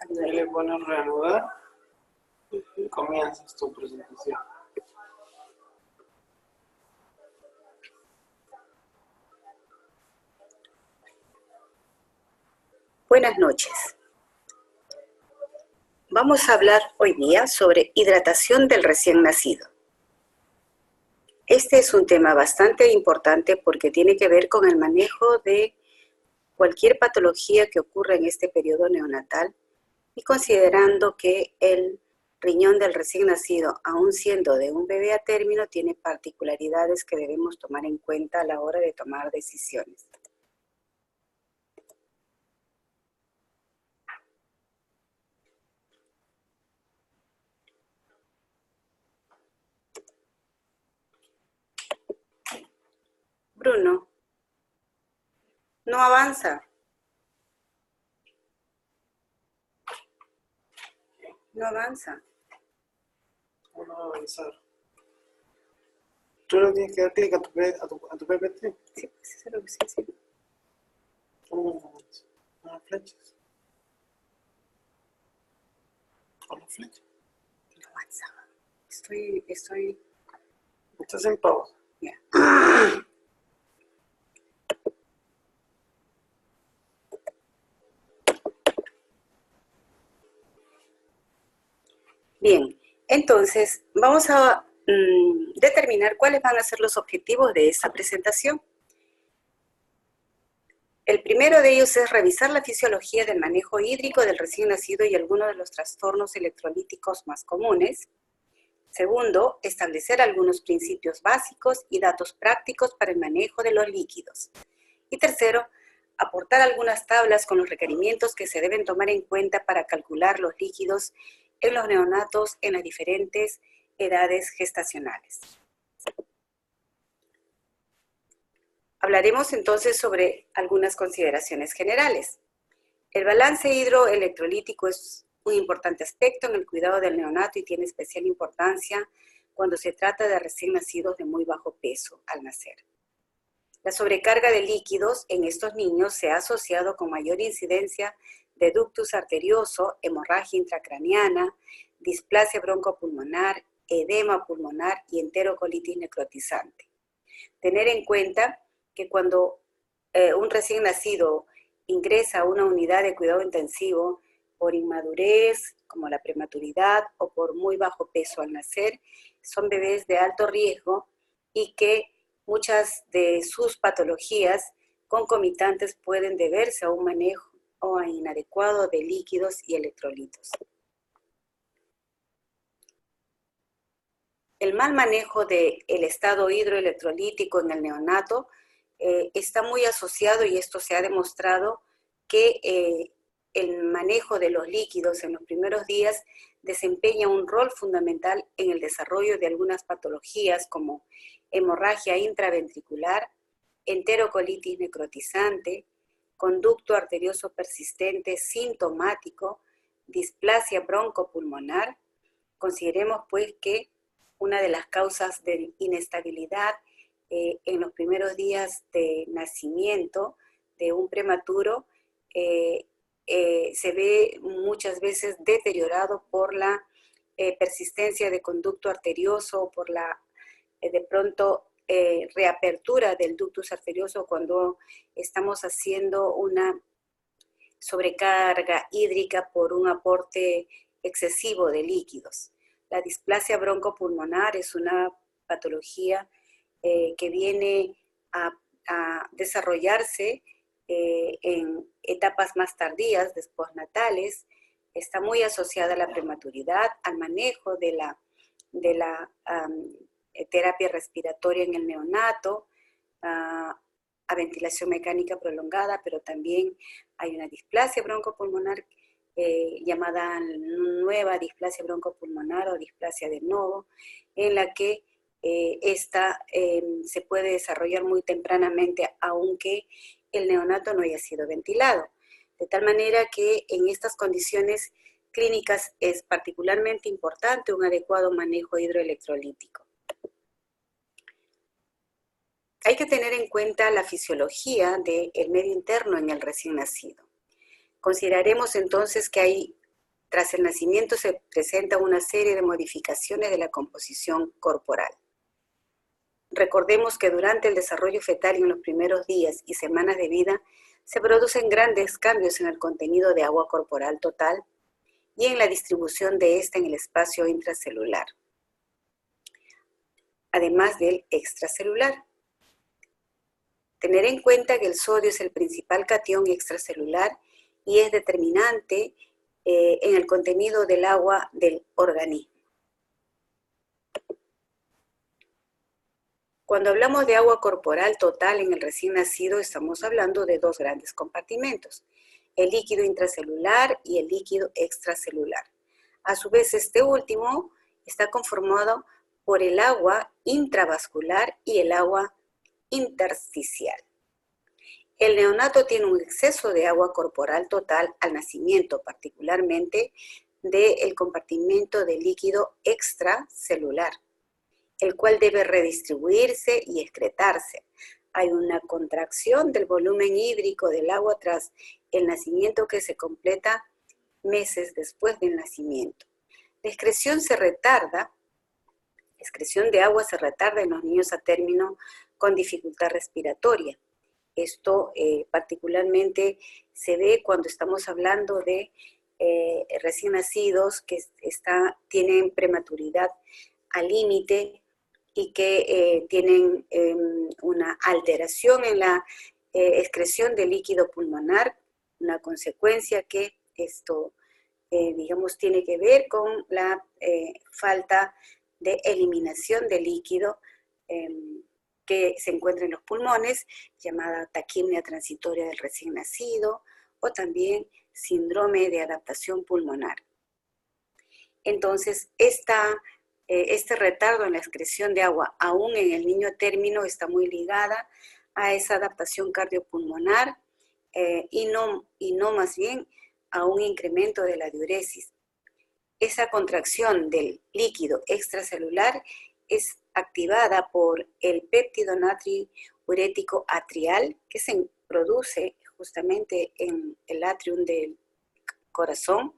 Ahí le pones reanudar y comienzas tu presentación. Buenas noches. Vamos a hablar hoy día sobre hidratación del recién nacido. Este es un tema bastante importante porque tiene que ver con el manejo de cualquier patología que ocurra en este periodo neonatal y considerando que el riñón del recién nacido, aun siendo de un bebé a término, tiene particularidades que debemos tomar en cuenta a la hora de tomar decisiones. Bruno, no avanza. No avanza. ¿Cómo va a avanzar? Tú no tienes que dar clic a tu PPT. Sí, pues eso es lo que estoy haciendo. ¿Cómo no avanza? Con las flechas. Con las flechas. No avanza. Estoy... Estás en pausa. Ya. Bien, entonces vamos a determinar cuáles van a ser los objetivos de esta presentación. El primero de ellos es revisar la fisiología del manejo hídrico del recién nacido y algunos de los trastornos electrolíticos más comunes. Segundo, establecer algunos principios básicos y datos prácticos para el manejo de los líquidos. Y tercero, aportar algunas tablas con los requerimientos que se deben tomar en cuenta para calcular los líquidos en los neonatos en las diferentes edades gestacionales. Hablaremos entonces sobre algunas consideraciones generales. El balance hidroelectrolítico es un importante aspecto en el cuidado del neonato y tiene especial importancia cuando se trata de recién nacidos de muy bajo peso al nacer. La sobrecarga de líquidos en estos niños se ha asociado con mayor incidencia de ductus arterioso, hemorragia intracraniana, displasia broncopulmonar, edema pulmonar y enterocolitis necrotizante. Tener en cuenta que cuando un recién nacido ingresa a una unidad de cuidado intensivo por inmadurez, como la prematuridad o por muy bajo peso al nacer, son bebés de alto riesgo y que muchas de sus patologías concomitantes pueden deberse a un manejo inadecuado de líquidos y electrolitos. El mal manejo del estado hidroelectrolítico en el neonato está muy asociado, y esto se ha demostrado, que el manejo de los líquidos en los primeros días desempeña un rol fundamental en el desarrollo de algunas patologías como hemorragia intraventricular, enterocolitis necrotizante, conducto arterioso persistente sintomático, displasia broncopulmonar. Consideremos pues que una de las causas de inestabilidad en los primeros días de nacimiento de un prematuro se ve muchas veces deteriorado por la persistencia de conducto arterioso, por la de pronto reapertura del ductus arterioso cuando estamos haciendo una sobrecarga hídrica por un aporte excesivo de líquidos. La displasia broncopulmonar es una patología que viene a desarrollarse en etapas más tardías, postnatales, está muy asociada a la prematuridad, al manejo de la terapia respiratoria en el neonato, a ventilación mecánica prolongada, pero también hay una displasia broncopulmonar llamada nueva displasia broncopulmonar o displasia de novo, en la que esta se puede desarrollar muy tempranamente, aunque el neonato no haya sido ventilado. De tal manera que en estas condiciones clínicas es particularmente importante un adecuado manejo hidroelectrolítico. Hay que tener en cuenta la fisiología del medio interno en el recién nacido. Consideraremos entonces que hay Tras el nacimiento se presenta una serie de modificaciones de la composición corporal. Recordemos que durante el desarrollo fetal y en los primeros días y semanas de vida se producen grandes cambios en el contenido de agua corporal total y en la distribución de esta en el espacio intracelular, además del extracelular. Tener en cuenta que el sodio es el principal catión extracelular y es determinante en el contenido del agua del organismo. Cuando hablamos de agua corporal total en el recién nacido, estamos hablando de dos grandes compartimentos, el líquido intracelular y el líquido extracelular. A su vez, este último está conformado por el agua intravascular y el agua intersticial. El neonato tiene un exceso de agua corporal total al nacimiento, particularmente del compartimento de líquido extracelular, el cual debe redistribuirse y excretarse. Hay una contracción del volumen hídrico del agua tras el nacimiento que se completa meses después del nacimiento. La excreción de agua se retarda en los niños a término con dificultad respiratoria. Esto particularmente se ve cuando estamos hablando de recién nacidos que tienen prematuridad al límite y que tienen una alteración en la excreción de líquido pulmonar, una consecuencia que esto, digamos, tiene que ver con la falta de eliminación de líquido que se encuentra en los pulmones, llamada taquimia transitoria del recién nacido, o también síndrome de adaptación pulmonar. Entonces, este retardo en la excreción de agua, aún en el niño a término, está muy ligada a esa adaptación cardiopulmonar y no más bien a un incremento de la diuresis. Esa contracción del líquido extracelular es activada por el péptido natriurético atrial que se produce justamente en el atrium del corazón.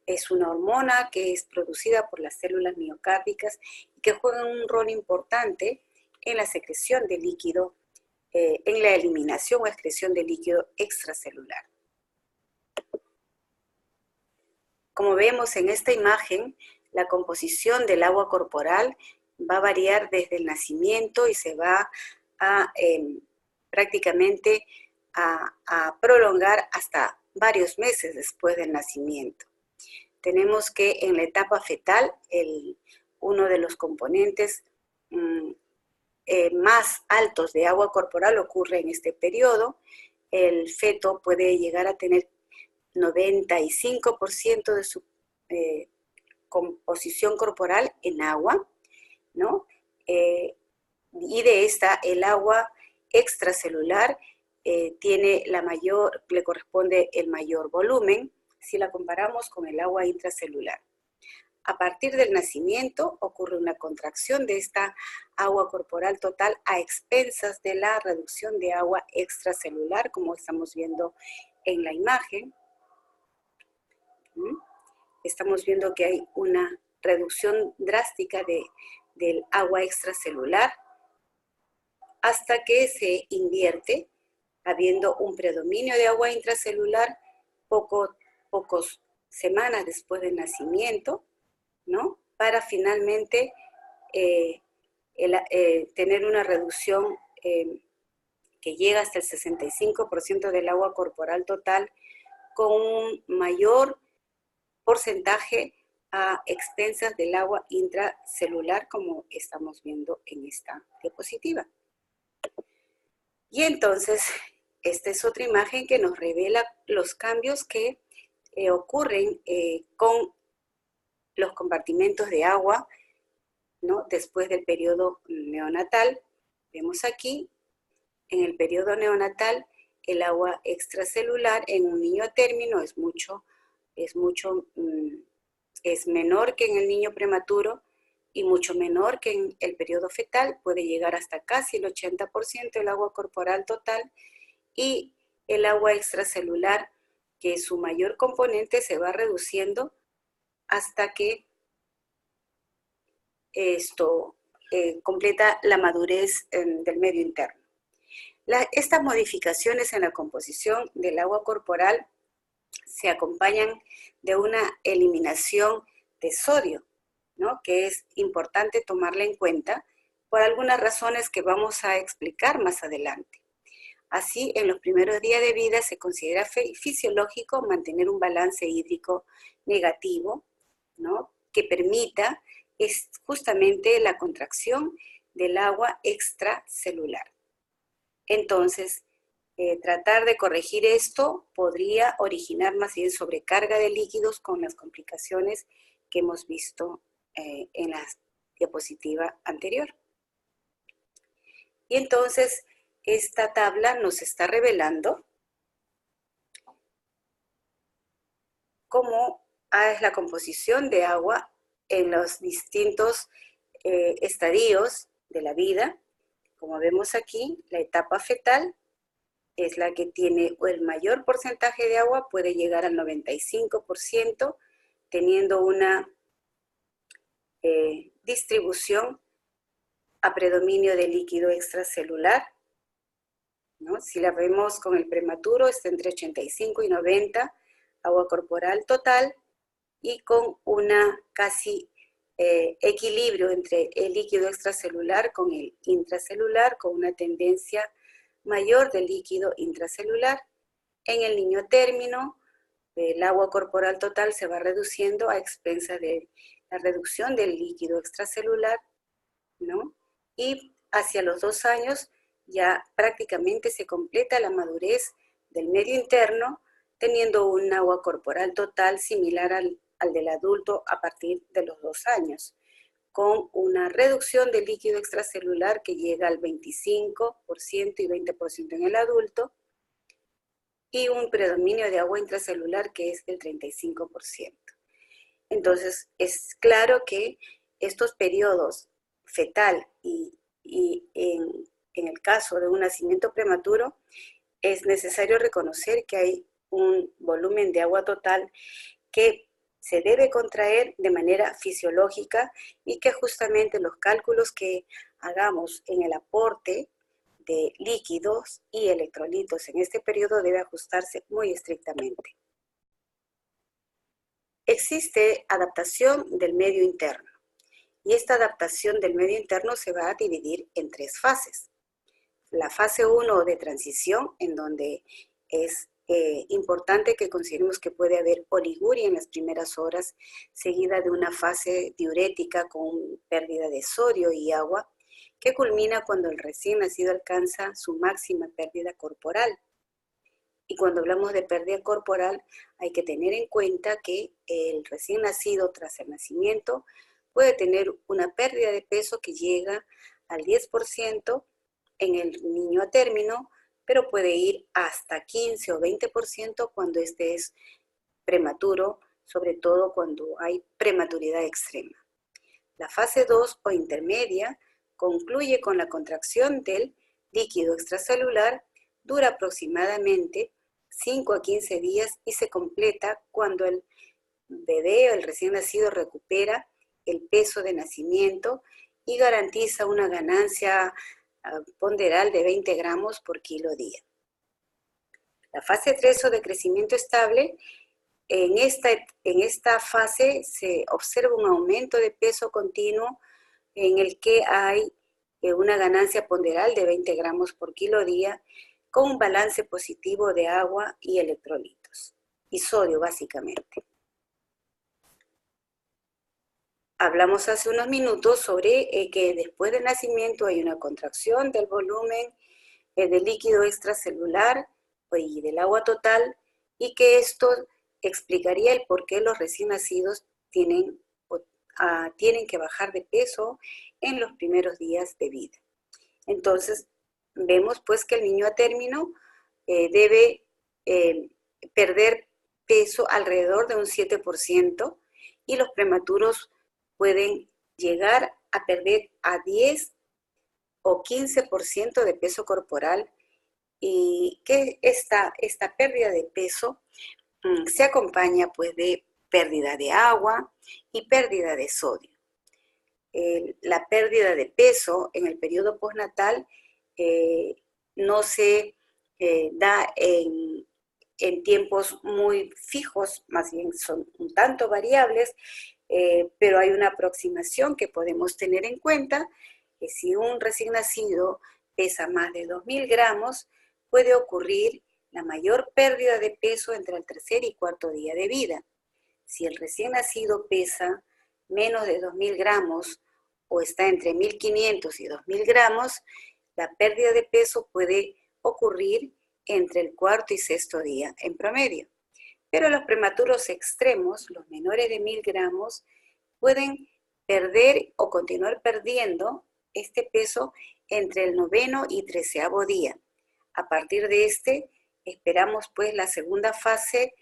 Es una hormona que es producida por las células miocárdicas y que juega un rol importante en la secreción de líquido, en la eliminación o excreción de líquido extracelular. Como vemos en esta imagen, la composición del agua corporal va a variar desde el nacimiento y se va a prácticamente a prolongar hasta varios meses después del nacimiento. Tenemos que en la etapa fetal, uno de los componentes más altos de agua corporal ocurre en este periodo. El feto puede llegar a tener 95% de su composición corporal en agua, ¿no? Y de esta, el agua extracelular le corresponde el mayor volumen si la comparamos con el agua intracelular. A partir del nacimiento ocurre una contracción de esta agua corporal total a expensas de la reducción de agua extracelular, como estamos viendo en la imagen. Estamos viendo que hay una reducción drástica del agua extracelular hasta que se invierte, habiendo un predominio de agua intracelular pocos semanas después del nacimiento, ¿no? Para finalmente tener una reducción que llega hasta el 65% del agua corporal total, con un mayor porcentaje a expensas del agua intracelular, como estamos viendo en esta diapositiva. Y entonces, esta es otra imagen que nos revela los cambios que ocurren con los compartimentos de agua, ¿no? Después del periodo neonatal. Vemos aquí, en el periodo neonatal, el agua extracelular en un niño a término es menor que en el niño prematuro y mucho menor que en el periodo fetal, puede llegar hasta casi el 80% del agua corporal total, y el agua extracelular, que su mayor componente se va reduciendo hasta que esto completa la madurez del medio interno. Estas modificaciones en la composición del agua corporal se acompañan de una eliminación de sodio, ¿no? Que es importante tomarla en cuenta por algunas razones que vamos a explicar más adelante. Así, en los primeros días de vida se considera fisiológico mantener un balance hídrico negativo, ¿no? Que permita justamente la contracción del agua extracelular. Entonces, tratar de corregir esto podría originar más bien sobrecarga de líquidos con las complicaciones que hemos visto en la diapositiva anterior. Y entonces, esta tabla nos está revelando cómo es la composición de agua en los distintos estadios de la vida. Como vemos aquí, la etapa fetal es la que tiene el mayor porcentaje de agua, puede llegar al 95%, teniendo una distribución a predominio de líquido extracelular, ¿no? Si la vemos con el prematuro, está entre 85 y 90, agua corporal total, y con una casi equilibrio entre el líquido extracelular con el intracelular, con una tendencia mayor del líquido intracelular. En el niño término, el agua corporal total se va reduciendo a expensas de la reducción del líquido extracelular, ¿no? Y hacia los 2 años ya prácticamente se completa la madurez del medio interno, teniendo un agua corporal total similar al del adulto a partir de los 2 años, con una reducción del líquido extracelular que llega al 25% y 20% en el adulto, y un predominio de agua intracelular que es del 35%. Entonces, es claro que estos periodos fetal y en el caso de un nacimiento prematuro, es necesario reconocer que hay un volumen de agua total que se debe contraer de manera fisiológica y que justamente los cálculos que hagamos en el aporte de líquidos y electrolitos en este periodo debe ajustarse muy estrictamente. Existe adaptación del medio interno y esta adaptación del medio interno se va a dividir en 3 fases. La fase 1 de transición, en donde es importante que consideremos que puede haber oliguria en las primeras horas, seguida de una fase diurética con pérdida de sodio y agua, que culmina cuando el recién nacido alcanza su máxima pérdida corporal. Y cuando hablamos de pérdida corporal, hay que tener en cuenta que el recién nacido tras el nacimiento puede tener una pérdida de peso que llega al 10% en el niño a término, pero puede ir hasta 15 o 20% cuando este es prematuro, sobre todo cuando hay prematuridad extrema. La fase 2 o intermedia concluye con la contracción del líquido extracelular, dura aproximadamente 5 a 15 días y se completa cuando el bebé o el recién nacido recupera el peso de nacimiento y garantiza una ganancia ponderal de 20 gramos por kilo día. La fase 3 o de crecimiento estable, en esta fase se observa un aumento de peso continuo en el que hay una ganancia ponderal de 20 gramos por kilo día con un balance positivo de agua y electrolitos, y sodio básicamente. Hablamos hace unos minutos sobre que después del nacimiento hay una contracción del volumen del líquido extracelular y del agua total, y que esto explicaría el por qué los recién nacidos tienen que bajar de peso en los primeros días de vida. Entonces, vemos pues que el niño a término debe perder peso alrededor de un 7%, y los prematuros pueden llegar a perder a 10 o 15% de peso corporal, y que esta pérdida de peso se acompaña pues de pérdida de agua y pérdida de sodio. La pérdida de peso en el periodo postnatal no se da en tiempos muy fijos, más bien son un tanto variables, pero hay una aproximación que podemos tener en cuenta, que si un recién nacido pesa más de 2.000 gramos, puede ocurrir la mayor pérdida de peso entre el tercer y cuarto día de vida. Si el recién nacido pesa menos de 2.000 gramos o está entre 1.500 y 2.000 gramos, la pérdida de peso puede ocurrir entre el cuarto y sexto día en promedio. Pero los prematuros extremos, los menores de 1.000 gramos, pueden perder o continuar perdiendo este peso entre el noveno y 13º día. A partir de esperamos pues la segunda fase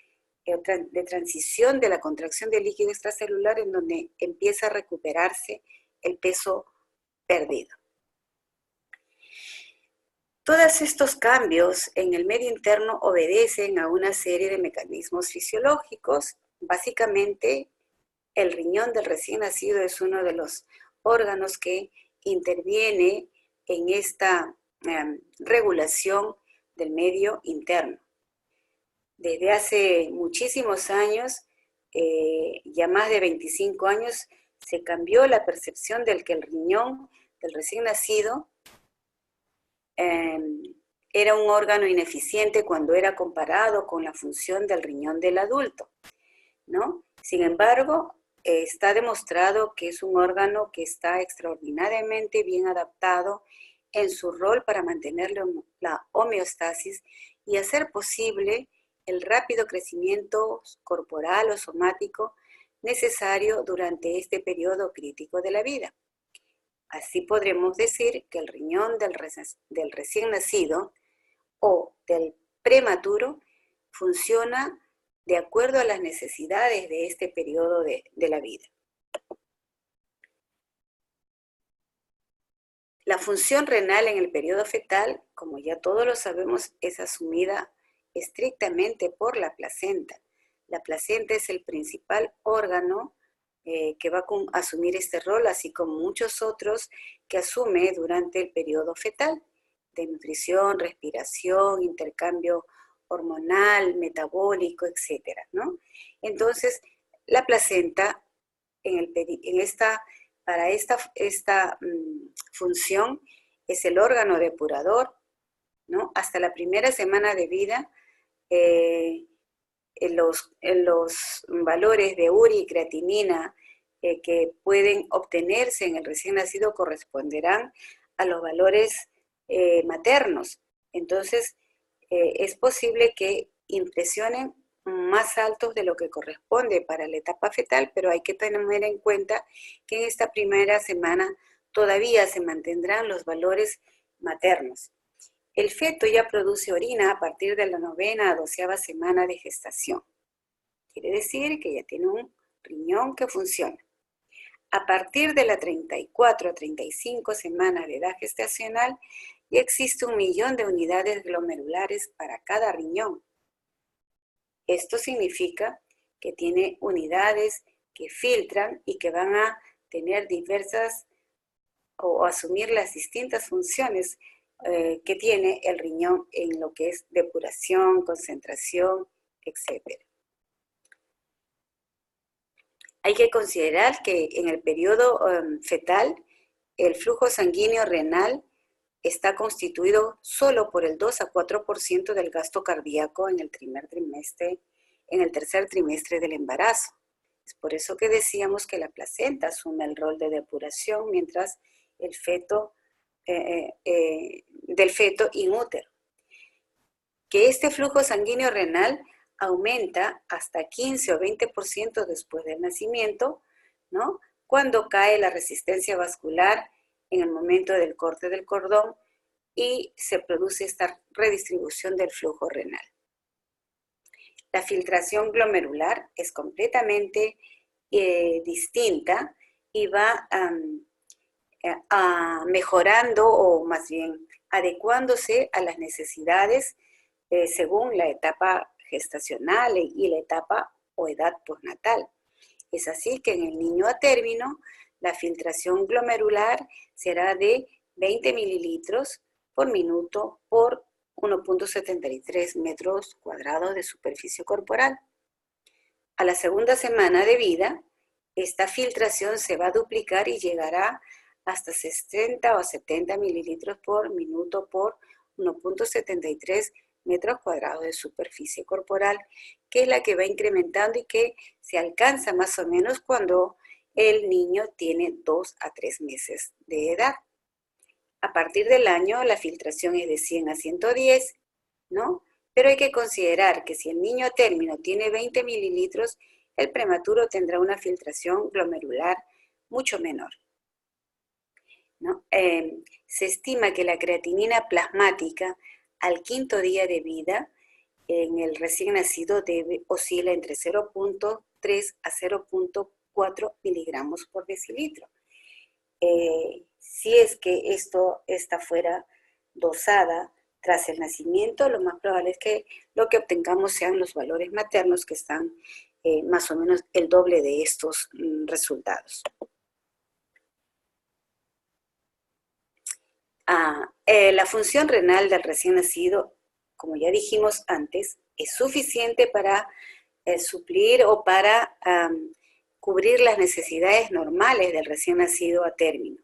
de transición de la contracción del líquido extracelular, en donde empieza a recuperarse el peso perdido. Todos estos cambios en el medio interno obedecen a una serie de mecanismos fisiológicos. Básicamente, el riñón del recién nacido es uno de los órganos que interviene en esta regulación del medio interno. Desde hace muchísimos años, ya más de 25 años, se cambió la percepción del que el riñón del recién nacido era un órgano ineficiente cuando era comparado con la función del riñón del adulto, ¿no? Sin embargo, está demostrado que es un órgano que está extraordinariamente bien adaptado en su rol para mantener la homeostasis y hacer posible el rápido crecimiento corporal o somático necesario durante este periodo crítico de la vida. Así podremos decir que el riñón del recién nacido o del prematuro funciona de acuerdo a las necesidades de este periodo de la vida. La función renal en el periodo fetal, como ya todos lo sabemos, es asumida estrictamente por la placenta. La placenta es el principal órgano que va a asumir este rol, así como muchos otros que asume durante el periodo fetal, de nutrición, respiración, intercambio hormonal, metabólico, etcétera, ¿no? Entonces, la placenta para esta función es el órgano depurador, ¿no? Hasta la primera semana de vida, en los valores de urea y creatinina que pueden obtenerse en el recién nacido corresponderán a los valores maternos. Entonces, es posible que impresionen más altos de lo que corresponde para la etapa fetal, pero hay que tener en cuenta que en esta primera semana todavía se mantendrán los valores maternos. El feto ya produce orina a partir de la 9ª a 12ª semana de gestación. Quiere decir que ya tiene un riñón que funciona. A partir de la 34 a 35 semanas de edad gestacional, ya existe 1 millón de unidades glomerulares para cada riñón. Esto significa que tiene unidades que filtran y que van a tener diversas o asumir las distintas funciones que tiene el riñón en lo que es depuración, concentración, etc. Hay que considerar que en el periodo fetal, el flujo sanguíneo renal está constituido solo por el 2 a 4% del gasto cardíaco en el tercer trimestre del embarazo. Es por eso que decíamos que la placenta asume el rol de depuración, mientras el feto del feto inútero. Que este flujo sanguíneo renal aumenta hasta 15 o 20% después del nacimiento, ¿no? Cuando cae la resistencia vascular en el momento del corte del cordón y se produce esta redistribución del flujo renal. La filtración glomerular es completamente distinta y va mejorando o más bien adecuándose a las necesidades según la etapa gestacional y la etapa o edad postnatal. Es así que en el niño a término, la filtración glomerular será de 20 mililitros por minuto por 1.73 metros cuadrados de superficie corporal. A la segunda semana de vida, esta filtración se va a duplicar y llegará hasta 60 o 70 mililitros por minuto por 1.73 metros cuadrados de superficie corporal, que es la que va incrementando y que se alcanza más o menos cuando el niño tiene 2 a 3 meses de edad. A partir del año, la filtración es de 100 a 110, ¿no? Pero hay que considerar que si el niño a término tiene 20 mililitros, el prematuro tendrá una filtración glomerular mucho menor, ¿no? Se estima que la creatinina plasmática al quinto día de vida en el recién nacido oscila entre 0.3 a 0.4 miligramos por decilitro. Si es que esta fuera dosada tras el nacimiento, lo más probable es que lo que obtengamos sean los valores maternos que están más o menos el doble de estos resultados. La función renal del recién nacido, como ya dijimos antes, es suficiente para suplir o para cubrir las necesidades normales del recién nacido a término.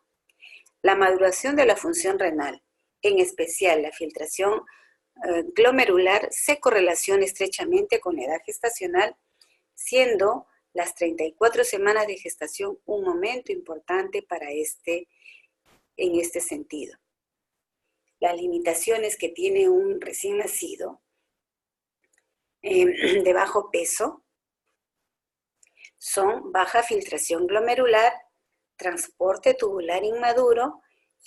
La maduración de la función renal, en especial la filtración glomerular, se correlaciona estrechamente con la edad gestacional, siendo las 34 semanas de gestación un momento importante en este sentido. Las limitaciones que tiene un recién nacido de bajo peso son baja filtración glomerular, transporte tubular inmaduro,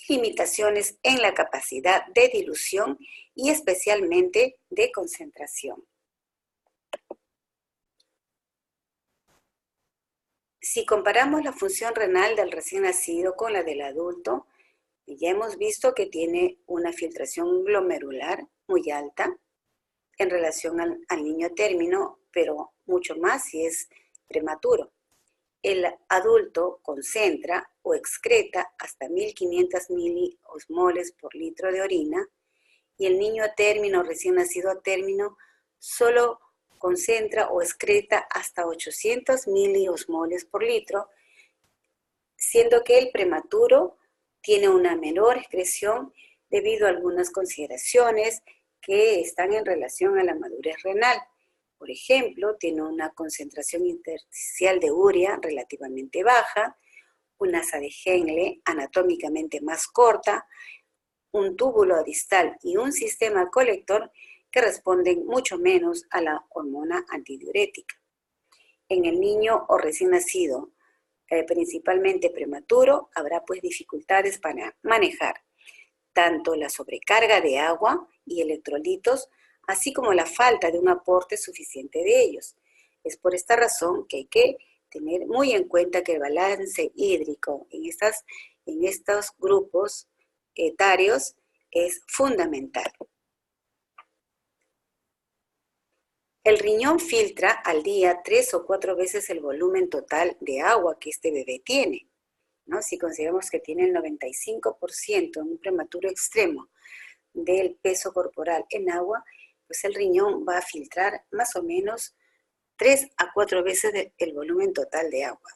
limitaciones en la capacidad de dilución y especialmente de concentración. Si comparamos la función renal del recién nacido con la del adulto, ya hemos visto que tiene una filtración glomerular muy alta en relación al niño a término, pero mucho más si es prematuro. El adulto concentra o excreta hasta 1500 miliosmoles por litro de orina y el niño a término, recién nacido a término, solo concentra o excreta hasta 800 miliosmoles por litro, siendo que el prematuro tiene una menor excreción debido a algunas consideraciones que están en relación a la madurez renal. Por ejemplo, tiene una concentración intersticial de urea relativamente baja, una asa de Henle anatómicamente más corta, un túbulo distal y un sistema colector que responden mucho menos a la hormona antidiurética. En el niño o recién nacido, principalmente prematuro, habrá pues dificultades para manejar tanto la sobrecarga de agua y electrolitos, así como la falta de un aporte suficiente de ellos. Es por esta razón que hay que tener muy en cuenta que el balance hídrico en estos grupos etarios es fundamental. El riñón filtra al día 3 o 4 veces el volumen total de agua que este bebé tiene, ¿no? Si consideramos que tiene el 95% en un prematuro extremo del peso corporal en agua, pues el riñón va a filtrar más o menos 3 a 4 veces el volumen total de agua,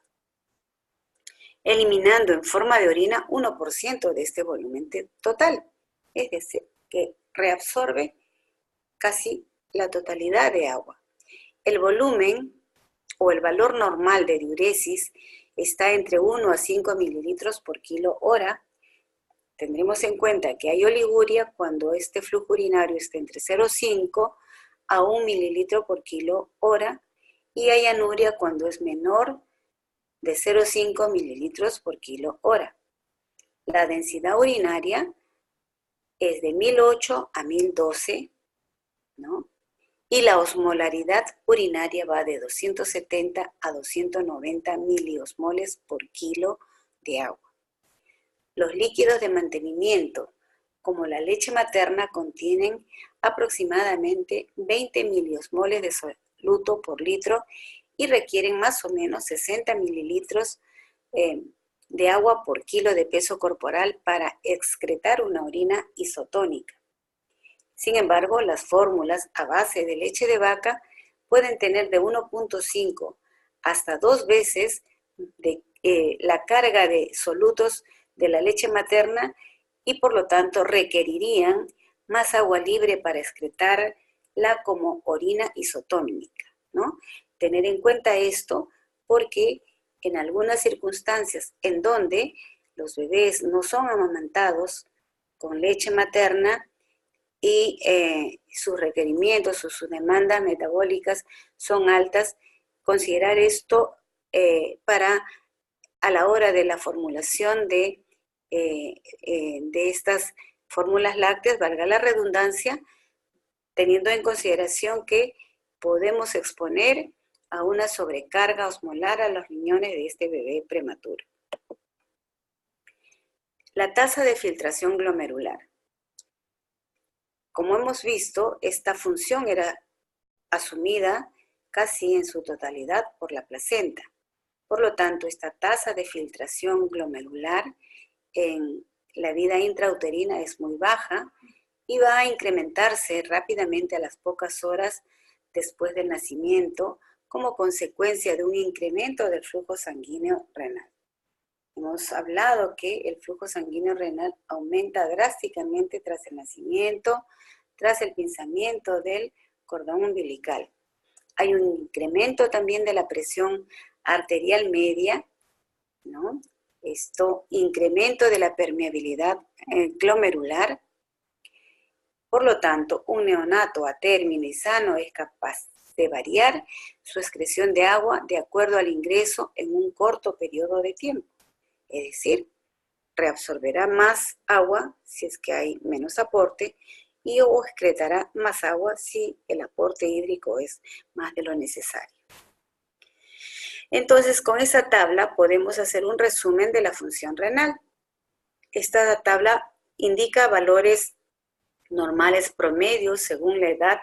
eliminando en forma de orina 1% de este volumen total, es decir, que reabsorbe casi la totalidad de agua. El volumen o el valor normal de diuresis está entre 1 a 5 mililitros por kilo hora. Tendremos en cuenta que hay oliguria cuando este flujo urinario está entre 0,5 a 1 mililitro por kilo hora y hay anuria cuando es menor de 0,5 mililitros por kilo hora. La densidad urinaria es de 1008 a 1012, ¿no? Y la osmolaridad urinaria va de 270 a 290 miliosmoles por kilo de agua. Los líquidos de mantenimiento, como la leche materna, contienen aproximadamente 20 miliosmoles de soluto por litro y requieren más o menos 60 mililitros de agua por kilo de peso corporal para excretar una orina isotónica. Sin embargo, las fórmulas a base de leche de vaca pueden tener de 1.5 hasta 2 veces la carga de solutos de la leche materna y por lo tanto requerirían más agua libre para excretarla como orina isotónica, ¿no? Tener en cuenta esto porque en algunas circunstancias en donde los bebés no son amamantados con leche materna y sus requerimientos o sus demandas metabólicas son altas, considerar esto para a la hora de la formulación de estas fórmulas lácteas, valga la redundancia, teniendo en consideración que podemos exponer a una sobrecarga osmolar a los riñones de este bebé prematuro. La tasa de filtración glomerular. Como hemos visto, esta función era asumida casi en su totalidad por la placenta. Por lo tanto, esta tasa de filtración glomerular en la vida intrauterina es muy baja y va a incrementarse rápidamente a las pocas horas después del nacimiento como consecuencia de un incremento del flujo sanguíneo renal. Hemos hablado que el flujo sanguíneo renal aumenta drásticamente tras el nacimiento, tras el pinzamiento del cordón umbilical. Hay un incremento también de la presión arterial media, ¿no? Esto, incremento de la permeabilidad glomerular. Por lo tanto, un neonato a término y sano es capaz de variar su excreción de agua de acuerdo al ingreso en un corto periodo de tiempo. Es decir, reabsorberá más agua si es que hay menos aporte y o excretará más agua si el aporte hídrico es más de lo necesario. Entonces, con esa tabla podemos hacer un resumen de la función renal. Esta tabla indica valores normales promedios según la edad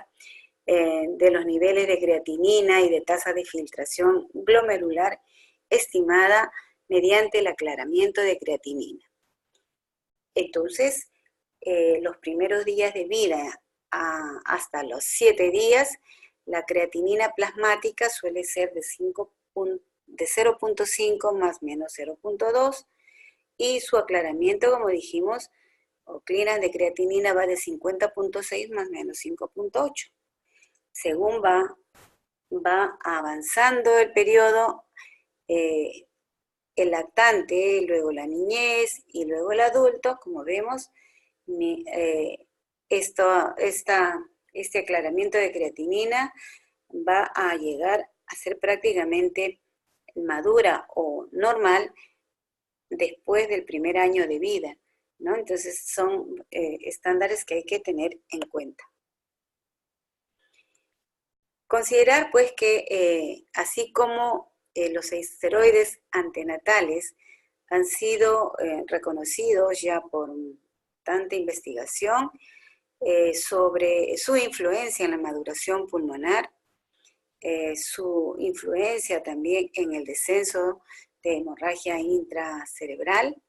de los niveles de creatinina y de tasa de filtración glomerular estimada mediante el aclaramiento de creatinina. Entonces, los primeros días de vida hasta los 7 días, la creatinina plasmática suele ser de 0.5 más menos 0.2 y su aclaramiento, como dijimos, o clearance de creatinina va de 50.6 más menos 5.8. Según va avanzando el periodo, el lactante, luego la niñez y luego el adulto, como vemos, este aclaramiento de creatinina va a llegar a ser prácticamente madura o normal después del primer año de vida, ¿no? Entonces son estándares que hay que tener en cuenta. Considerar pues que así como los esteroides antenatales han sido reconocidos ya por tanta investigación sobre su influencia en la maduración pulmonar, su influencia también en el descenso de hemorragia intracerebral.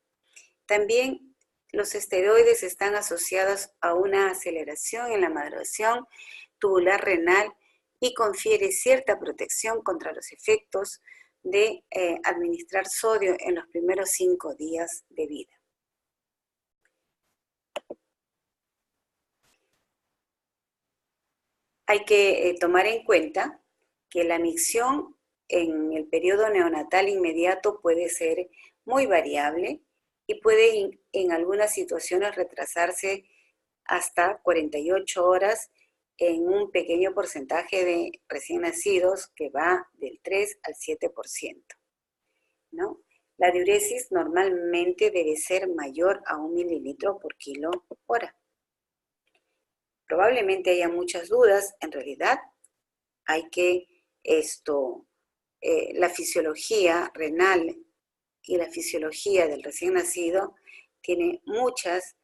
También los esteroides están asociados a una aceleración en la maduración tubular renal y confiere cierta protección contra los efectos de administrar sodio en los primeros 5 días de vida. Hay que tomar en cuenta que la micción en el periodo neonatal inmediato puede ser muy variable y puede en algunas situaciones retrasarse hasta 48 horas en un pequeño porcentaje de recién nacidos que va del 3 al 7%, ¿no? La diuresis normalmente debe ser mayor a 1 mililitro por kilo hora. Probablemente haya muchas dudas, en realidad hay que la fisiología renal y la fisiología del recién nacido tiene muchas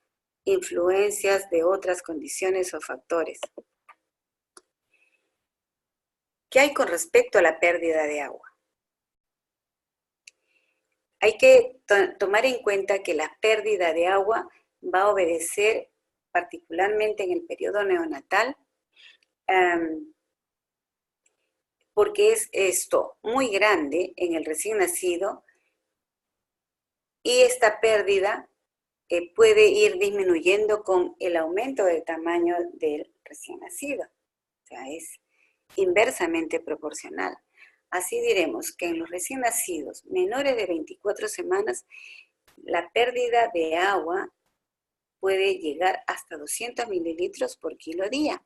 influencias de otras condiciones o factores. ¿Qué hay con respecto a la pérdida de agua? Hay que tomar en cuenta que la pérdida de agua va a obedecer, particularmente en el periodo neonatal, porque es esto muy grande en el recién nacido y esta pérdida puede ir disminuyendo con el aumento del tamaño del recién nacido. O sea, es inversamente proporcional. Así diremos que en los recién nacidos menores de 24 semanas, la pérdida de agua puede llegar hasta 200 mililitros por kilo día,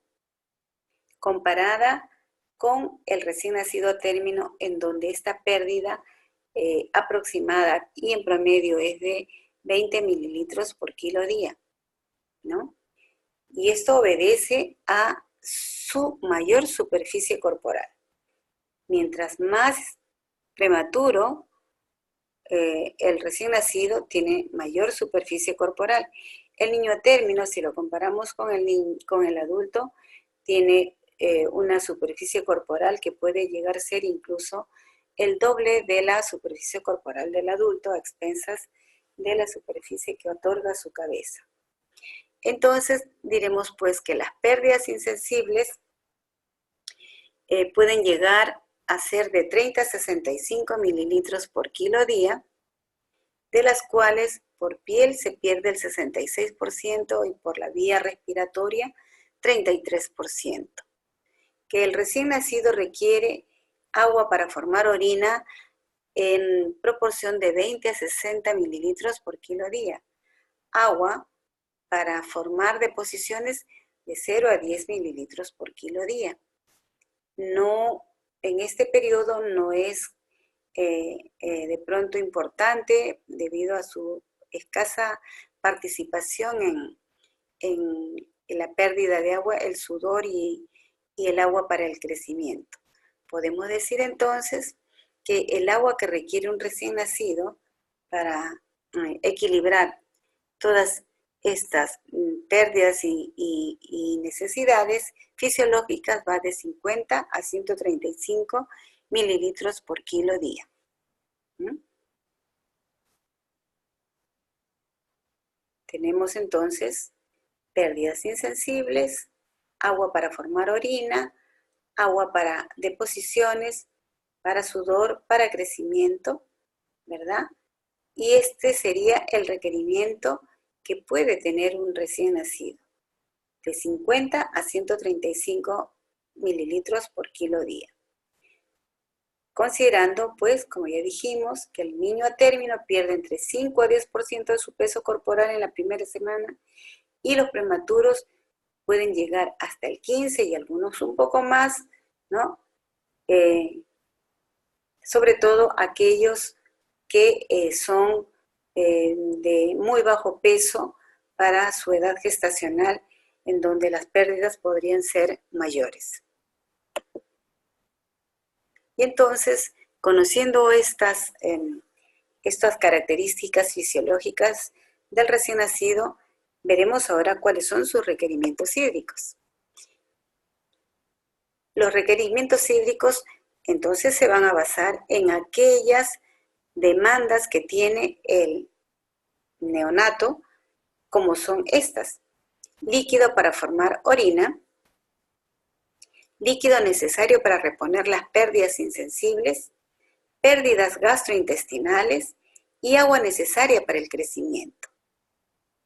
comparada con el recién nacido a término, en donde esta pérdida aproximada y en promedio es de 20 mililitros por kilo día, ¿no? Y esto obedece a su mayor superficie corporal. Mientras más prematuro, el recién nacido tiene mayor superficie corporal. El niño a término, si lo comparamos con el adulto, tiene una superficie corporal que puede llegar a ser incluso el doble de la superficie corporal del adulto, a expensas de la superficie que otorga su cabeza. Entonces, diremos pues que las pérdidas insensibles pueden llegar a ser de 30 a 65 mililitros por kilo día, de las cuales por piel se pierde el 66% y por la vía respiratoria 33%. Que el recién nacido requiere agua para formar orina en proporción de 20 a 60 mililitros por kilo día. Agua para formar deposiciones de 0 a 10 mililitros por kilo día. No, en este periodo no es de pronto importante debido a su escasa participación en la pérdida de agua, el sudor y el agua para el crecimiento. Podemos decir entonces que el agua que requiere un recién nacido para equilibrar todas estas pérdidas y necesidades fisiológicas va de 50 a 135 mililitros por kilo día. Tenemos entonces pérdidas insensibles, agua para formar orina, agua para deposiciones, para sudor, para crecimiento, ¿verdad? Y este sería el requerimiento que puede tener un recién nacido, de 50 a 135 mililitros por kilo día. Considerando, pues, como ya dijimos, que el niño a término pierde entre 5 a 10% de su peso corporal en la primera semana y los prematuros pueden llegar hasta el 15 y algunos un poco más, ¿no? Sobre todo aquellos que son de muy bajo peso para su edad gestacional, en donde las pérdidas podrían ser mayores. Y entonces, conociendo estas características fisiológicas del recién nacido, veremos ahora cuáles son sus requerimientos hídricos. Los requerimientos hídricos entonces se van a basar en aquellas demandas que tiene el neonato, como son estas: líquido para formar orina, líquido necesario para reponer las pérdidas insensibles, pérdidas gastrointestinales y agua necesaria para el crecimiento.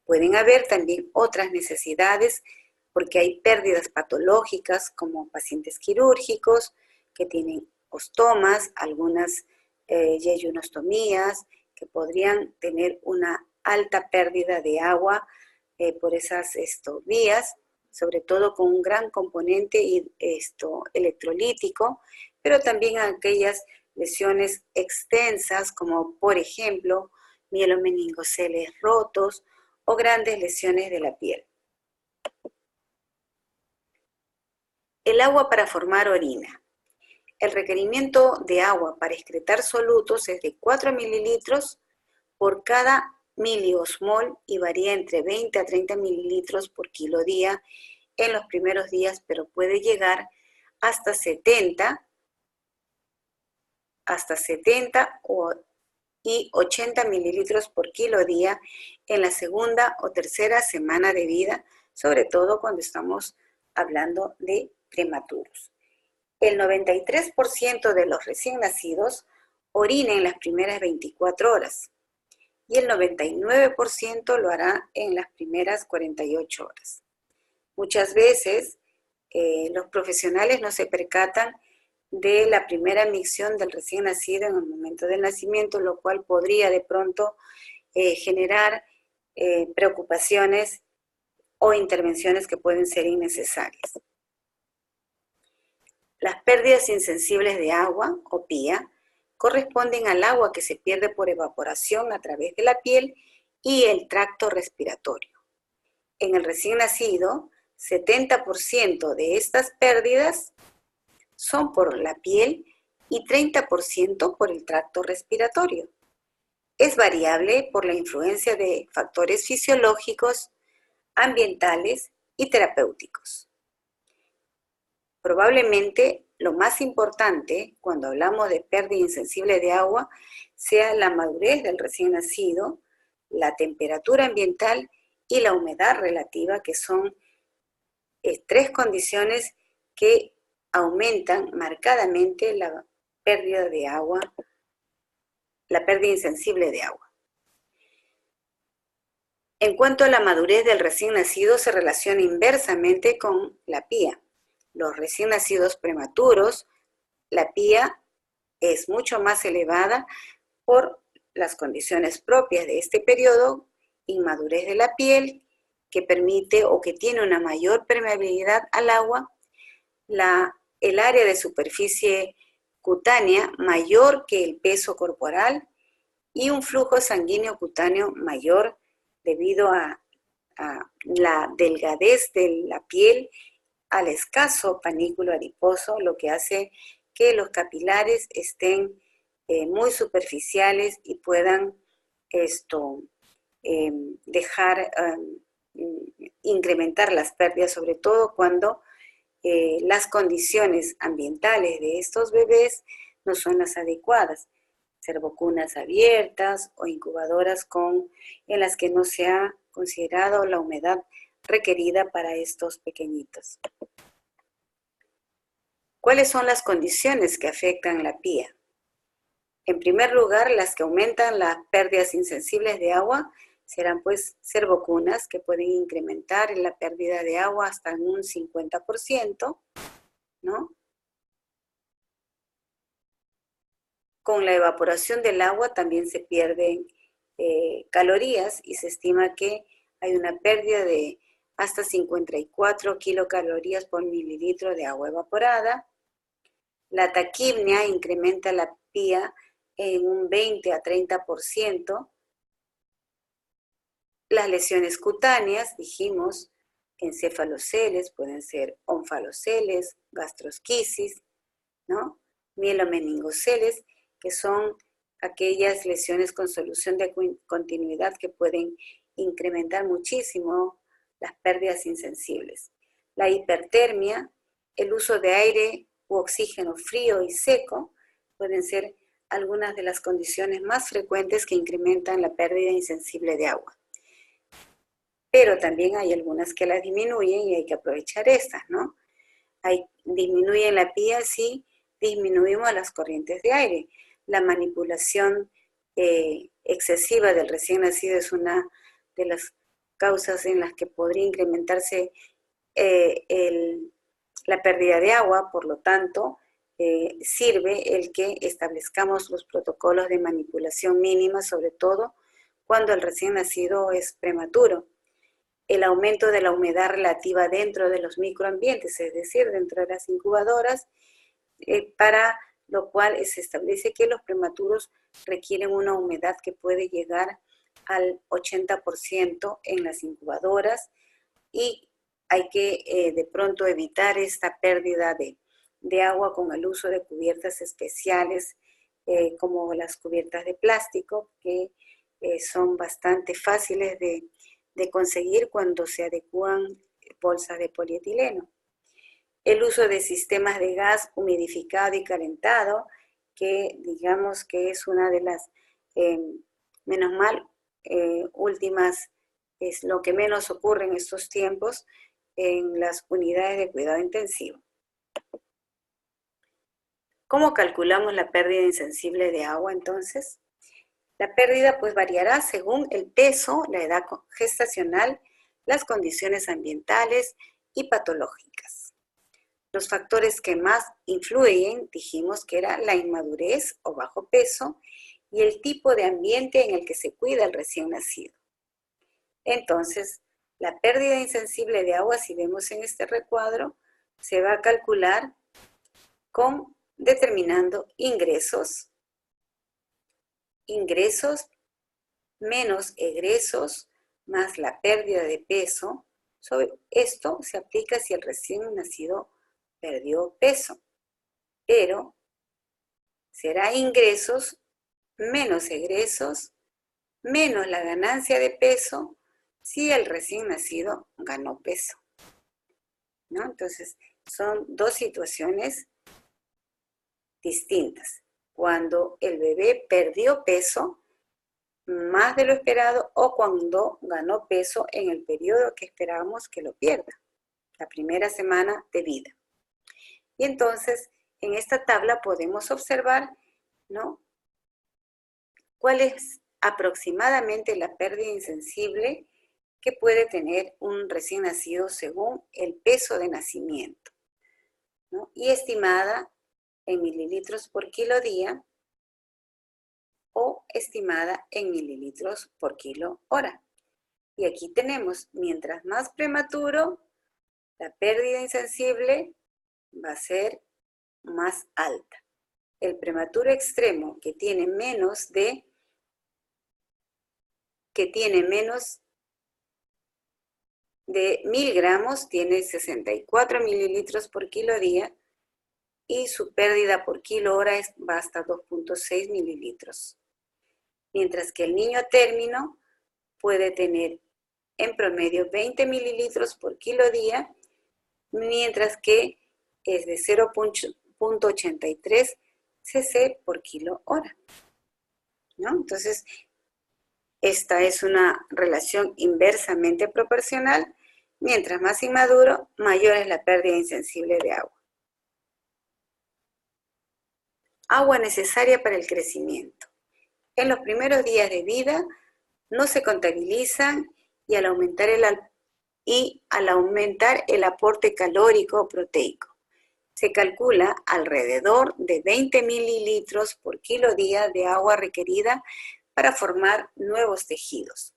Pueden haber también otras necesidades porque hay pérdidas patológicas como pacientes quirúrgicos que tienen ostomas, algunas yeyunostomías que podrían tener una alta pérdida de agua por esas vías, sobre todo con un gran componente electrolítico, pero también aquellas lesiones extensas como por ejemplo mielomeningoceles rotos o grandes lesiones de la piel. El agua para formar orina. El requerimiento de agua para excretar solutos es de 4 mililitros por cada miliosmol y varía entre 20 a 30 mililitros por kilo día en los primeros días, pero puede llegar hasta 70 hasta 70 y 80 mililitros por kilo día en la segunda o tercera semana de vida, sobre todo cuando estamos hablando de prematuros. El 93% de los recién nacidos orina en las primeras 24 horas y el 99% lo hará en las primeras 48 horas. Muchas veces los profesionales no se percatan de la primera micción del recién nacido en el momento del nacimiento, lo cual podría de pronto generar preocupaciones o intervenciones que pueden ser innecesarias. Las pérdidas insensibles de agua, o PIA, corresponden al agua que se pierde por evaporación a través de la piel y el tracto respiratorio. En el recién nacido, 70% de estas pérdidas son por la piel y 30% por el tracto respiratorio. Es variable por la influencia de factores fisiológicos, ambientales y terapéuticos. Probablemente lo más importante cuando hablamos de pérdida insensible de agua sea la madurez del recién nacido, la temperatura ambiental y la humedad relativa, que son tres condiciones que aumentan marcadamente la pérdida de agua, la pérdida insensible de agua. En cuanto a la madurez del recién nacido, se relaciona inversamente con la PIA. Los recién nacidos prematuros, la PIA es mucho más elevada por las condiciones propias de este periodo, inmadurez de la piel, que permite o que tiene una mayor permeabilidad al agua, el área de superficie cutánea mayor que el peso corporal y un flujo sanguíneo cutáneo mayor debido a la delgadez de la piel, al escaso panículo adiposo, lo que hace que los capilares estén muy superficiales y puedan incrementar las pérdidas, sobre todo cuando las condiciones ambientales de estos bebés no son las adecuadas. Servocunas abiertas o incubadoras en las que no se ha considerado la humedad requerida para estos pequeñitos. ¿Cuáles son las condiciones que afectan la PIA? En primer lugar, las que aumentan las pérdidas insensibles de agua serán pues servocunas, que pueden incrementar la pérdida de agua hasta en un 50%, ¿no? Con la evaporación del agua también se pierden calorías y se estima que hay una pérdida de hasta 54 kilocalorías por mililitro de agua evaporada. La taquipnea incrementa la PIA en un 20 a 30%. Las lesiones cutáneas, dijimos, encefaloceles, pueden ser onfaloceles, gastrosquisis, ¿no? Mielomeningoceles, que son aquellas lesiones con solución de continuidad que pueden incrementar muchísimo las pérdidas insensibles. La hipertermia, el uso de aire u oxígeno frío y seco, pueden ser algunas de las condiciones más frecuentes que incrementan la pérdida insensible de agua. Pero también hay algunas que la disminuyen y hay que aprovechar estas, ¿no? Disminuyen la PIA si disminuimos las corrientes de aire. La manipulación excesiva del recién nacido es una de las causas en las que podría incrementarse la pérdida de agua. Por lo tanto, sirve el que establezcamos los protocolos de manipulación mínima, sobre todo cuando el recién nacido es prematuro. El aumento de la humedad relativa dentro de los microambientes, es decir, dentro de las incubadoras, para lo cual se establece que los prematuros requieren una humedad que puede llegar al 80% en las incubadoras, y hay que de pronto evitar esta pérdida de agua con el uso de cubiertas especiales, como las cubiertas de plástico, que son bastante fáciles de conseguir cuando se adecúan bolsas de polietileno. El uso de sistemas de gas humidificado y calentado que digamos que es una de las, menos mal, últimas, es lo que menos ocurre en estos tiempos en las unidades de cuidado intensivo. ¿Cómo calculamos la pérdida insensible de agua entonces? La pérdida pues variará según el peso, la edad gestacional, las condiciones ambientales y patológicas. Los factores que más influyen, dijimos que era la inmadurez o bajo peso y el tipo de ambiente en el que se cuida el recién nacido. Entonces, la pérdida insensible de agua, si vemos en este recuadro, se va a calcular determinando ingresos menos egresos más la pérdida de peso. Sobre esto se aplica si el recién nacido perdió peso, pero será ingresos menos egresos menos la ganancia de peso si el recién nacido ganó peso, ¿no? Entonces, son dos situaciones distintas. Cuando el bebé perdió peso más de lo esperado o cuando ganó peso en el periodo que esperábamos que lo pierda, la primera semana de vida. Y entonces, en esta tabla podemos observar, ¿no?, cuál es aproximadamente la pérdida insensible que puede tener un recién nacido según el peso de nacimiento, ¿no?, y estimada en mililitros por kilo día o estimada en mililitros por kilo hora. Y aquí tenemos, mientras más prematuro, la pérdida insensible va a ser más alta. El prematuro extremo que tiene menos de 1000 gramos tiene 64 mililitros por kilo día y su pérdida por kilo hora va hasta 2.6 mililitros. Mientras que el niño a término puede tener en promedio 20 mililitros por kilo día, mientras que es de 0.83 cc por kilo hora, ¿no? Entonces, esta es una relación inversamente proporcional. Mientras más inmaduro, mayor es la pérdida insensible de agua. Agua necesaria para el crecimiento. En los primeros días de vida no se contabilizan y al aumentar el aporte calórico o proteico, se calcula alrededor de 20 mililitros por kilo día de agua requerida para formar nuevos tejidos.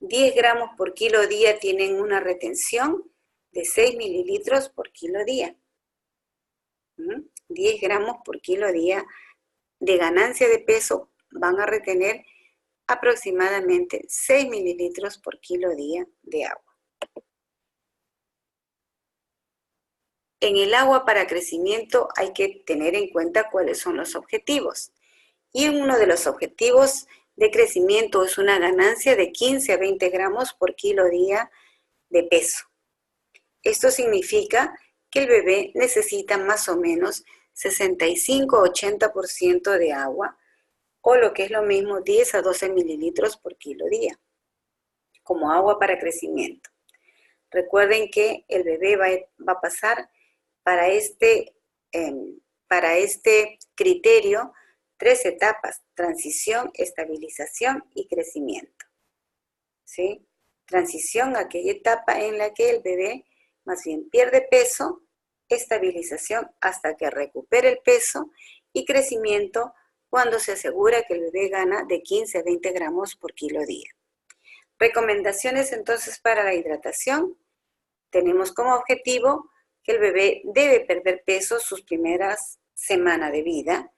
10 gramos por kilo día tienen una retención de 6 mililitros por kilo día. 10 gramos por kilo día de ganancia de peso van a retener aproximadamente 6 mililitros por kilo día de agua. En el agua para crecimiento hay que tener en cuenta cuáles son los objetivos. Y uno de los objetivos de crecimiento es una ganancia de 15 a 20 gramos por kilo día de peso. Esto significa que el bebé necesita más o menos 65-80% de agua, o lo que es lo mismo 10 a 12 mililitros por kilo día, como agua para crecimiento. Recuerden que el bebé va a pasar para este criterio 3 etapas: transición, estabilización y crecimiento. ¿Sí? Transición, aquella etapa en la que el bebé más bien pierde peso, estabilización hasta que recupere el peso y crecimiento cuando se asegura que el bebé gana de 15 a 20 gramos por kilo día. Recomendaciones entonces para la hidratación. Tenemos como objetivo que el bebé debe perder peso sus primeras semanas de vida.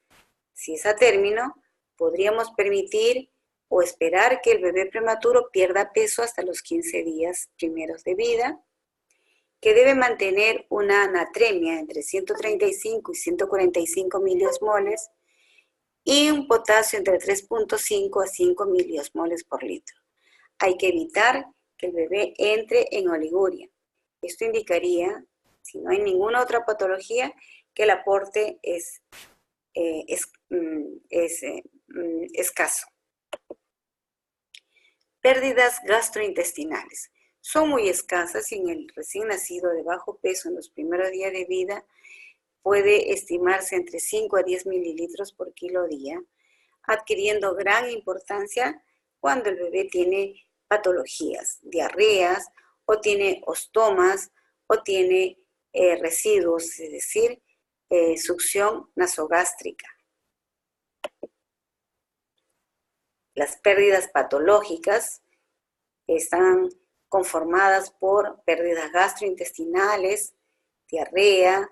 Si es a término, podríamos permitir o esperar que el bebé prematuro pierda peso hasta los 15 días primeros de vida, que debe mantener una natremia entre 135 y 145 miliosmoles y un potasio entre 3.5 a 5 miliosmoles por litro. Hay que evitar que el bebé entre en oliguria. Esto indicaría, si no hay ninguna otra patología, que el aporte es escaso. Pérdidas gastrointestinales. Son muy escasas y en el recién nacido de bajo peso en los primeros días de vida puede estimarse entre 5 a 10 mililitros por kilo día, adquiriendo gran importancia cuando el bebé tiene patologías, diarreas, o tiene ostomas, o tiene residuos, es decir, succión nasogástrica. Las pérdidas patológicas están conformadas por pérdidas gastrointestinales, diarrea,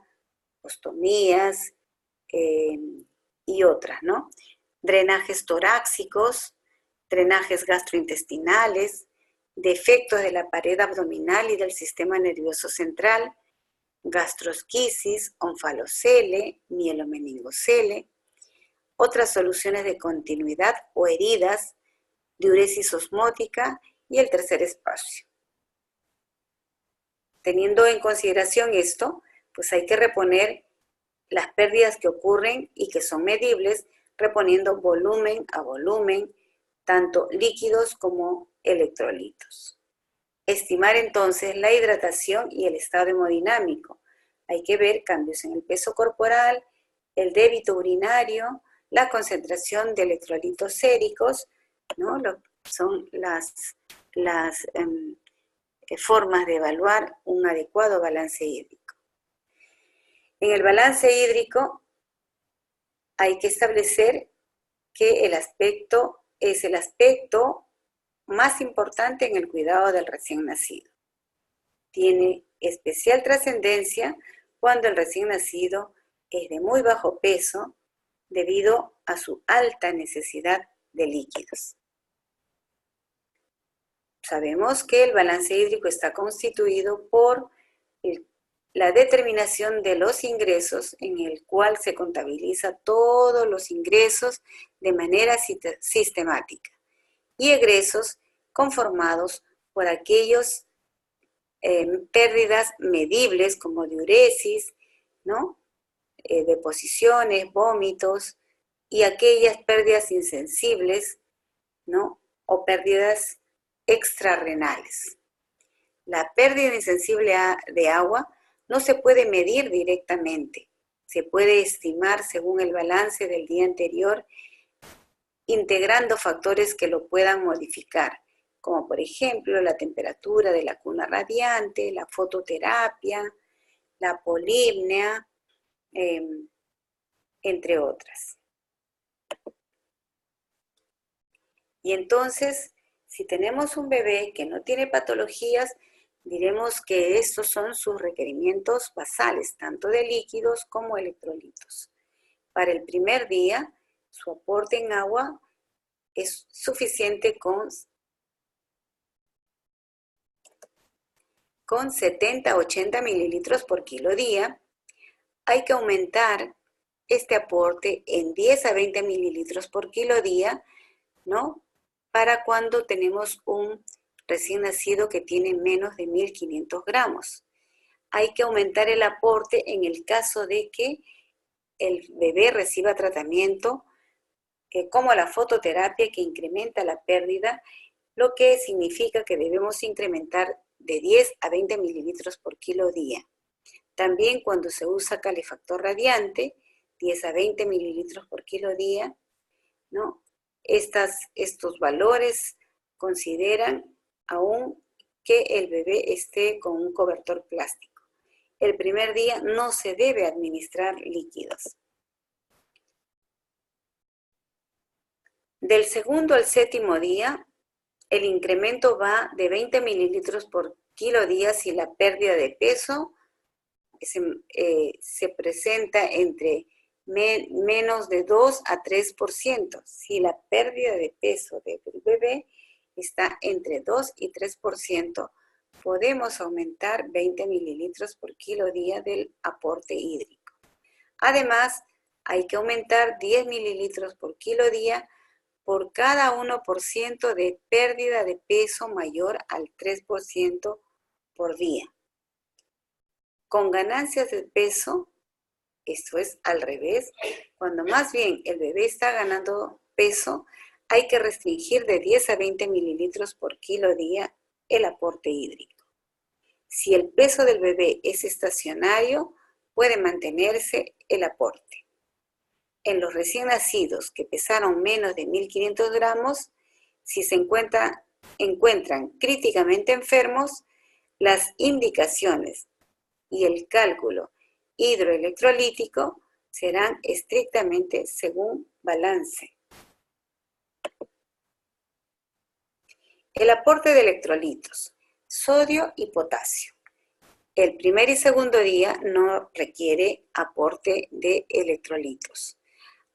ostomías y otras, ¿no? Drenajes torácicos, drenajes gastrointestinales, defectos de la pared abdominal y del sistema nervioso central, gastrosquisis, onfalocele, mielomeningocele, otras soluciones de continuidad o heridas, diuresis osmótica y el tercer espacio. Teniendo en consideración esto, pues hay que reponer las pérdidas que ocurren y que son medibles, reponiendo volumen a volumen, tanto líquidos como electrolitos. Estimar entonces la hidratación y el estado hemodinámico. Hay que ver cambios en el peso corporal, el débito urinario, la concentración de electrolitos séricos, ¿no? Son las formas de evaluar un adecuado balance hídrico. En el balance hídrico hay que establecer que el aspecto es el aspecto más importante en el cuidado del recién nacido. Tiene especial trascendencia cuando el recién nacido es de muy bajo peso debido a su alta necesidad de líquidos. Sabemos que el balance hídrico está constituido por la determinación de los ingresos, en el cual se contabiliza todos los ingresos de manera sistemática, y egresos conformados por aquellos pérdidas medibles como diuresis, ¿no? Deposiciones, vómitos, y aquellas pérdidas insensibles, ¿no? O pérdidas extrarrenales. La pérdida insensible de agua no se puede medir directamente, se puede estimar según el balance del día anterior, integrando factores que lo puedan modificar, como por ejemplo la temperatura de la cuna radiante, la fototerapia, la polipnea, entre otras. Y entonces, si tenemos un bebé que no tiene patologías, diremos que estos son sus requerimientos basales, tanto de líquidos como electrolitos. Para el primer día, su aporte en agua es suficiente con 70 a 80 mililitros por kilo día. Hay que aumentar este aporte en 10 a 20 mililitros por kilo día, ¿no? Para cuando tenemos un recién nacido que tiene menos de 1.500 gramos. Hay que aumentar el aporte en el caso de que el bebé reciba tratamiento como la fototerapia, que incrementa la pérdida, lo que significa que debemos incrementar de 10 a 20 mililitros por kilo día. También cuando se usa calefactor radiante, 10 a 20 mililitros por kilo día, ¿no? Estos valores consideran aún que el bebé esté con un cobertor plástico. El primer día no se debe administrar líquidos. Del segundo al séptimo día, el incremento va de 20 mililitros por kilo día si la pérdida de peso se presenta entre menos de 2 a 3%. Si la pérdida de peso del bebé está entre 2 y 3%, podemos aumentar 20 mililitros por kilo día del aporte hídrico. Además, hay que aumentar 10 mililitros por kilo día por cada 1% de pérdida de peso mayor al 3% por día. Con ganancias de peso, Esto es al revés. Cuando más bien el bebé está ganando peso, hay que restringir de 10 a 20 mililitros por kilo día el aporte hídrico. Si el peso del bebé es estacionario, puede mantenerse el aporte. En los recién nacidos que pesaron menos de 1.500 gramos, si se encuentran críticamente enfermos, las indicaciones y el cálculo hidroelectrolítico serán estrictamente según balance. El aporte de electrolitos, sodio y potasio. El primer y segundo día no requiere aporte de electrolitos.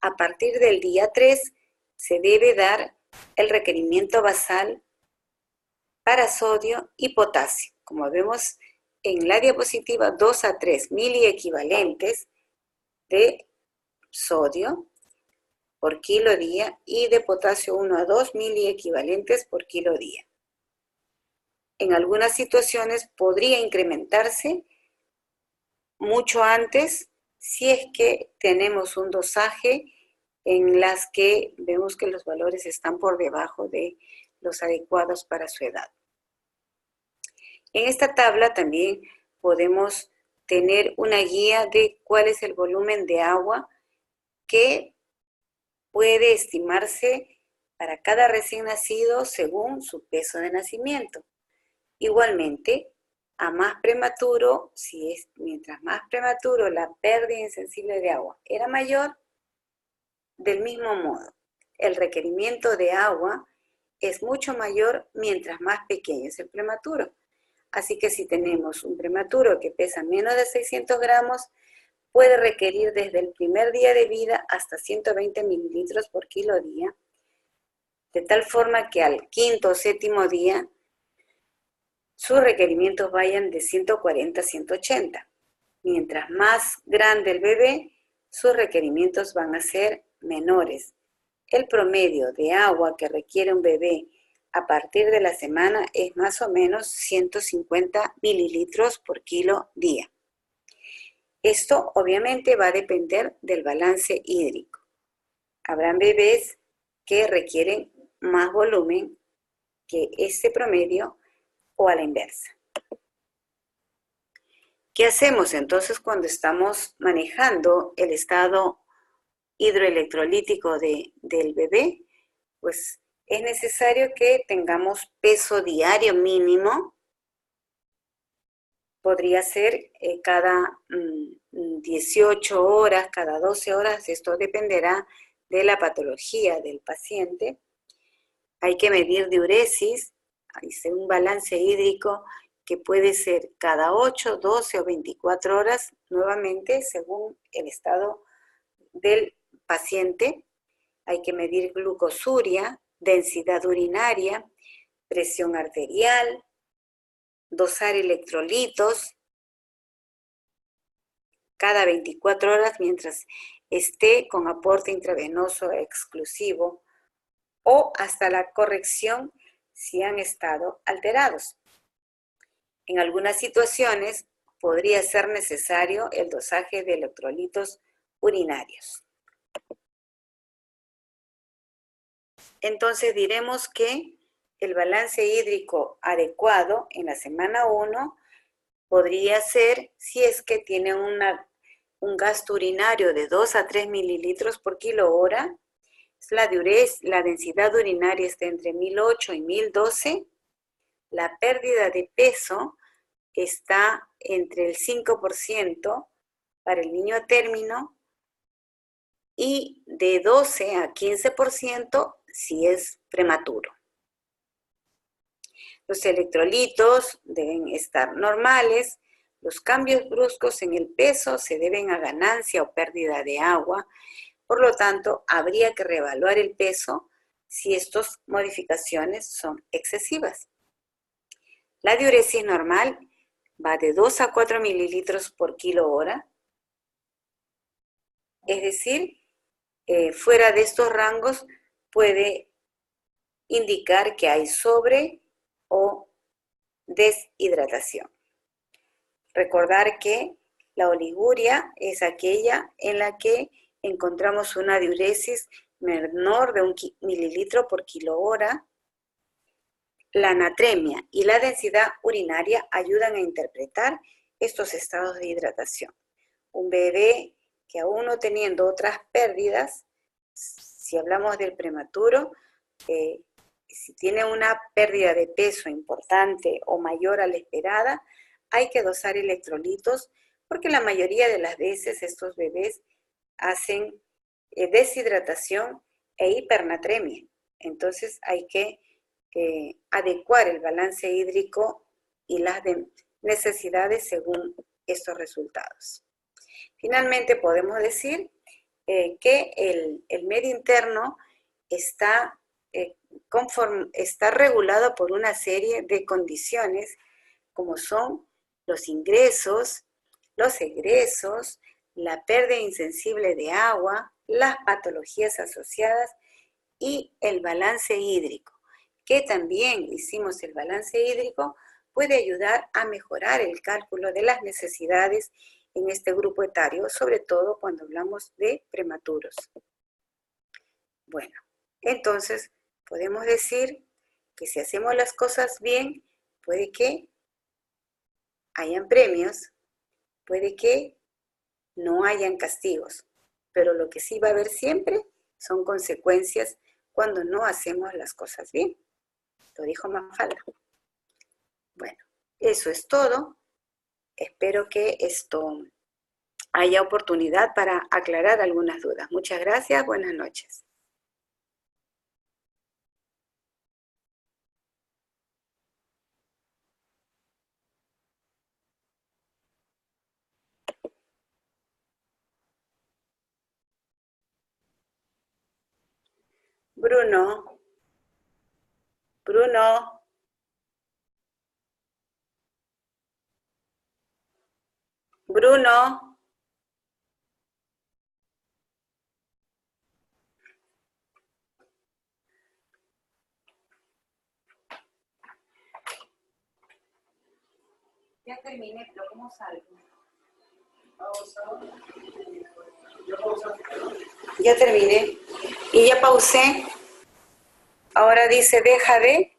A partir del día 3 se debe dar el requerimiento basal para sodio y potasio. Como vemos en la diapositiva, 2 a 3 miliequivalentes de sodio por kilo día y de potasio 1 a 2 miliequivalentes por kilo día. En algunas situaciones podría incrementarse mucho antes si es que tenemos un dosaje en las que vemos que los valores están por debajo de los adecuados para su edad. En esta tabla también podemos tener una guía de cuál es el volumen de agua que puede estimarse para cada recién nacido según su peso de nacimiento. Igualmente, a más prematuro, mientras más prematuro la pérdida insensible de agua era mayor, del mismo modo, el requerimiento de agua es mucho mayor mientras más pequeño es el prematuro. Así que si tenemos un prematuro que pesa menos de 600 gramos, puede requerir desde el primer día de vida hasta 120 mililitros por kilo día, de tal forma que al quinto o séptimo día sus requerimientos vayan de 140 a 180. Mientras más grande el bebé, sus requerimientos van a ser menores. El promedio de agua que requiere un bebé a partir de la semana es más o menos 150 mililitros por kilo día. Esto obviamente va a depender del balance hídrico. Habrán bebés que requieren más volumen que este promedio o a la inversa. ¿Qué hacemos entonces cuando estamos manejando el estado hidroelectrolítico del bebé? Pues es necesario que tengamos peso diario mínimo. Podría ser cada 18 horas, cada 12 horas, esto dependerá de la patología del paciente. Hay que medir diuresis, hay un balance hídrico que puede ser cada 8, 12 o 24 horas, nuevamente según el estado del paciente. Hay que medir glucosuria, densidad urinaria, presión arterial, dosar electrolitos cada 24 horas mientras esté con aporte intravenoso exclusivo o hasta la corrección si han estado alterados. En algunas situaciones podría ser necesario el dosaje de electrolitos urinarios. Entonces diremos que el balance hídrico adecuado en la semana 1 podría ser si es que tiene un gasto urinario de 2 a 3 mililitros por kilo hora, la densidad urinaria está entre 1008 y 1012, la pérdida de peso está entre el 5% para el niño a término y de 12 a 15% si es prematuro. Los electrolitos deben estar normales, los cambios bruscos en el peso se deben a ganancia o pérdida de agua, por lo tanto, habría que reevaluar el peso si estas modificaciones son excesivas. La diuresis normal va de 2 a 4 mililitros por kilo hora, es decir, fuera de estos rangos puede indicar que hay sobre o deshidratación. Recordar que La oliguria es aquella en la que encontramos una diuresis menor de 1 mililitro por kilo hora. La natremia y la densidad urinaria ayudan a interpretar estos estados de hidratación. Un bebé que aún no teniendo otras pérdidas, si hablamos del prematuro, si tiene una pérdida de peso importante o mayor a la esperada, hay que dosar electrolitos porque la mayoría de las veces estos bebés hacen deshidratación e hipernatremia. Entonces hay que adecuar el balance hídrico y las necesidades según estos resultados. Finalmente podemos decir que el medio interno está regulado por una serie de condiciones como son los ingresos, los egresos, la pérdida insensible de agua, las patologías asociadas y el balance hídrico, que también hicimos el balance hídrico, puede ayudar a mejorar el cálculo de las necesidades en este grupo etario, sobre todo cuando hablamos de prematuros. Bueno, entonces podemos decir que si hacemos las cosas bien, puede que hayan premios, puede que no hayan castigos, pero lo que sí va a haber siempre son consecuencias cuando no hacemos las cosas bien. Lo dijo Mafalda. Bueno, eso es todo. Espero que esto haya oportunidad para aclarar algunas dudas. Muchas gracias, buenas noches. Bruno. Bruno. Bruno. Ya terminé, pero ¿cómo salgo? Ya terminé. Y ya pausé. Ahora dice deja de.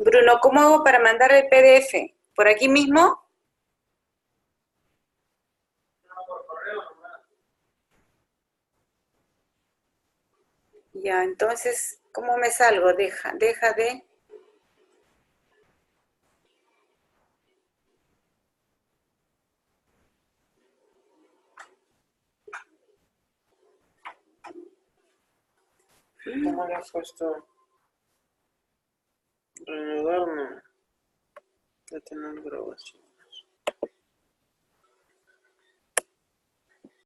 Bruno, ¿cómo hago para mandar el PDF? ¿Por aquí mismo? Ya, entonces, ¿cómo me salgo? Deja de. ¿Cómo le has puesto? Reanudar no. Detener grabación.